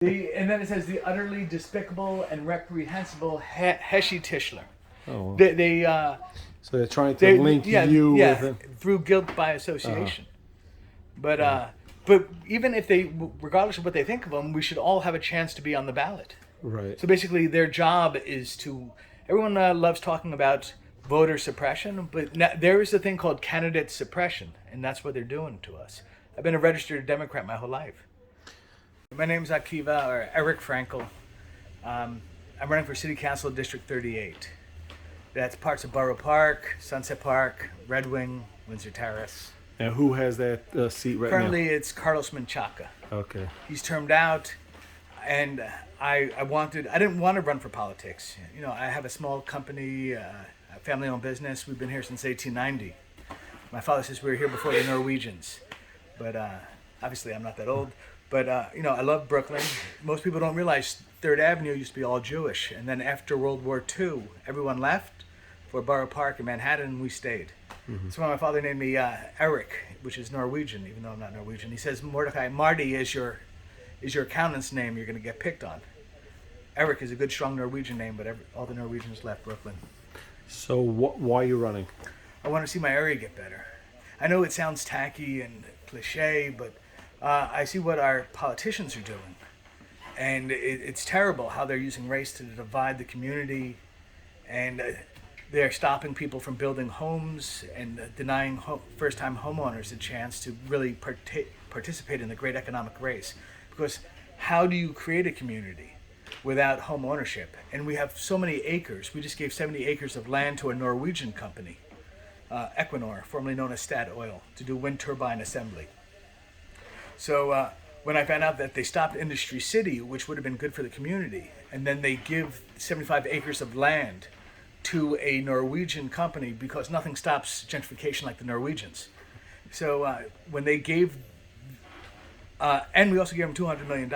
And then it says the utterly despicable and reprehensible Heshi Tischler. Oh, wow. They So they're trying to link you with it. through guilt by association. But even if they, regardless of what they think of them, we should all have a chance to be on the ballot. Right. So basically, their job is to. Everyone loves talking about voter suppression, but there is a thing called candidate suppression, and that's what they're doing to us. I've been a registered Democrat my whole life. My name's Akiva, or Eric Frankel. I'm running for City Council District 38. That's parts of Borough Park, Sunset Park, Red Wing, Windsor Terrace. Now, who has that seat right Currently, it's Carlos Menchaca. now? Okay. He's termed out, and I didn't want to run for politics. You know, I have a small company, a family-owned business. We've been here since 1890. My father says we were here before the Norwegians, but obviously I'm not that old. But you know, I love Brooklyn. Most people don't realize 3rd Avenue used to be all Jewish, and then after World War II, everyone left for Borough Park in Manhattan, and we stayed. That's why my father named me Eric, which is Norwegian, even though I'm not Norwegian. He says, Mordecai, Marty is your accountant's name you're going to get picked on. Eric is a good, strong Norwegian name, but all the Norwegians left Brooklyn. So why are you running? I want to see my area get better. I know it sounds tacky and cliche, but I see what our politicians are doing. And it's terrible how they're using race to divide the community, and they're stopping people from building homes and denying first-time homeowners a chance to really participate in the great economic race. Because how do you create a community without home ownership? And we have so many acres. We just gave 70 acres of land to a Norwegian company, Equinor, formerly known as Statoil, to do wind turbine assembly. So when I found out that they stopped Industry City, which would have been good for the community, and then they give 75 acres of land to a Norwegian company because nothing stops gentrification like the Norwegians. So when they gave, and we also gave them $200 million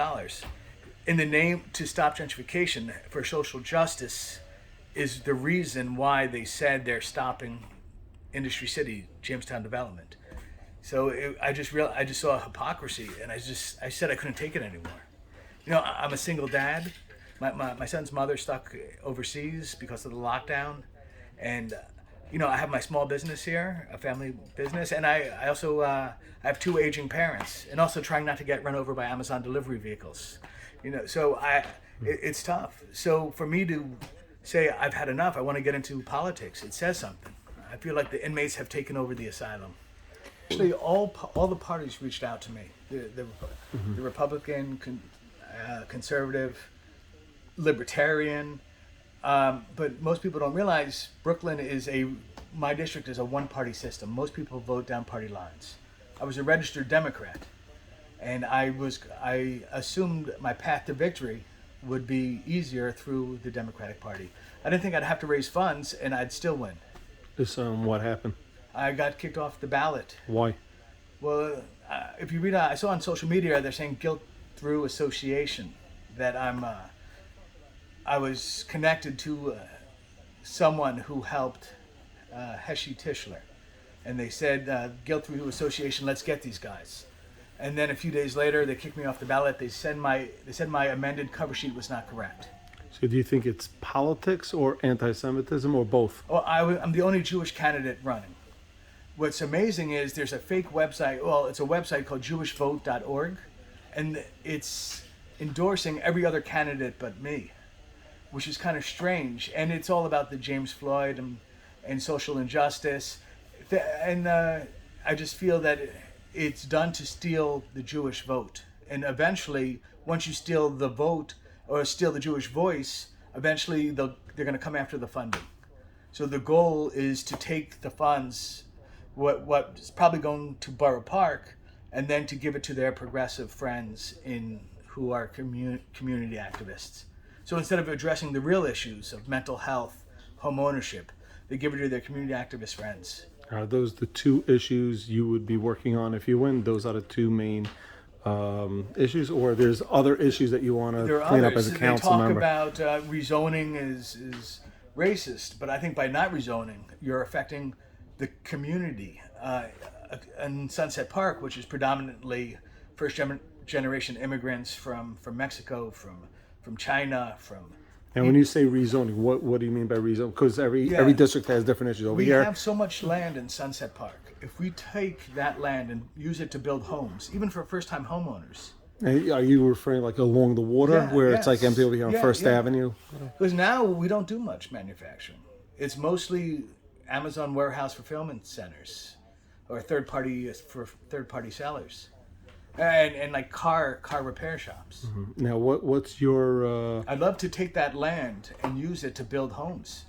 in the name to stop gentrification for social justice, is the reason why they said they're stopping Industry City, Jamestown development. So I just saw hypocrisy, and I said I couldn't take it anymore. You know, I'm a single dad. My son's mother stuck overseas because of the lockdown, and you know, I have my small business here, a family business, and I also I have 2 aging parents, and also trying not to get run over by Amazon delivery vehicles. You know, so it's tough. So for me to say I've had enough, I want to get into politics. It says something. I feel like the inmates have taken over the asylum. Actually, all the parties reached out to me. The Republican, conservative, libertarian, but most people don't realize Brooklyn my district is a one-party system. Most people vote down party lines. I was a registered Democrat, and I assumed my path to victory would be easier through the Democratic Party. I didn't think I'd have to raise funds, and I'd still win. What happened? I got kicked off the ballot. Why? Well, if you read, I saw on social media they're saying guilt through association, that I was connected to someone who helped Heshi Tischler, and they said guilt through association. Let's get these guys. And then a few days later, they kicked me off the ballot. They said my amended cover sheet was not correct. So do you think it's politics or anti-Semitism or both? Well, I'm the only Jewish candidate running. What's amazing is there's a fake website. Well, it's a website called jewishvote.org, and it's endorsing every other candidate but me, which is kind of strange. And it's all about the James Floyd and social injustice. And I just feel that it's done to steal the Jewish vote. And eventually, once you steal the vote or steal the Jewish voice, eventually they're going to come after the funding. So the goal is to take the funds, what is probably going to Borough Park, and then to give it to their progressive friends who are community activists. So instead of addressing the real issues of mental health, home ownership, they give it to their community activist friends. Are those the 2 issues you would be working on if you win? Those are the 2 main issues, or there's other issues that you want to clean up as a council member? They talk about rezoning is racist, but I think by not rezoning, you're affecting the community. In Sunset Park, which is predominantly first generation immigrants from Mexico, from China, from. And when you say rezoning, what do you mean by rezoning? Because every district has different issues. Over We here, have so much land in Sunset Park. If we take that land and use it to build homes, even for first-time homeowners. and are you referring like along the water Yeah, where it's like yes. empty over here on Yeah, First yeah. Avenue? Because now we don't do much manufacturing. It's mostly Amazon warehouse fulfillment centers, or third-party sellers, and like car repair shops. Now, what's your I'd love to take that land and use it to build homes.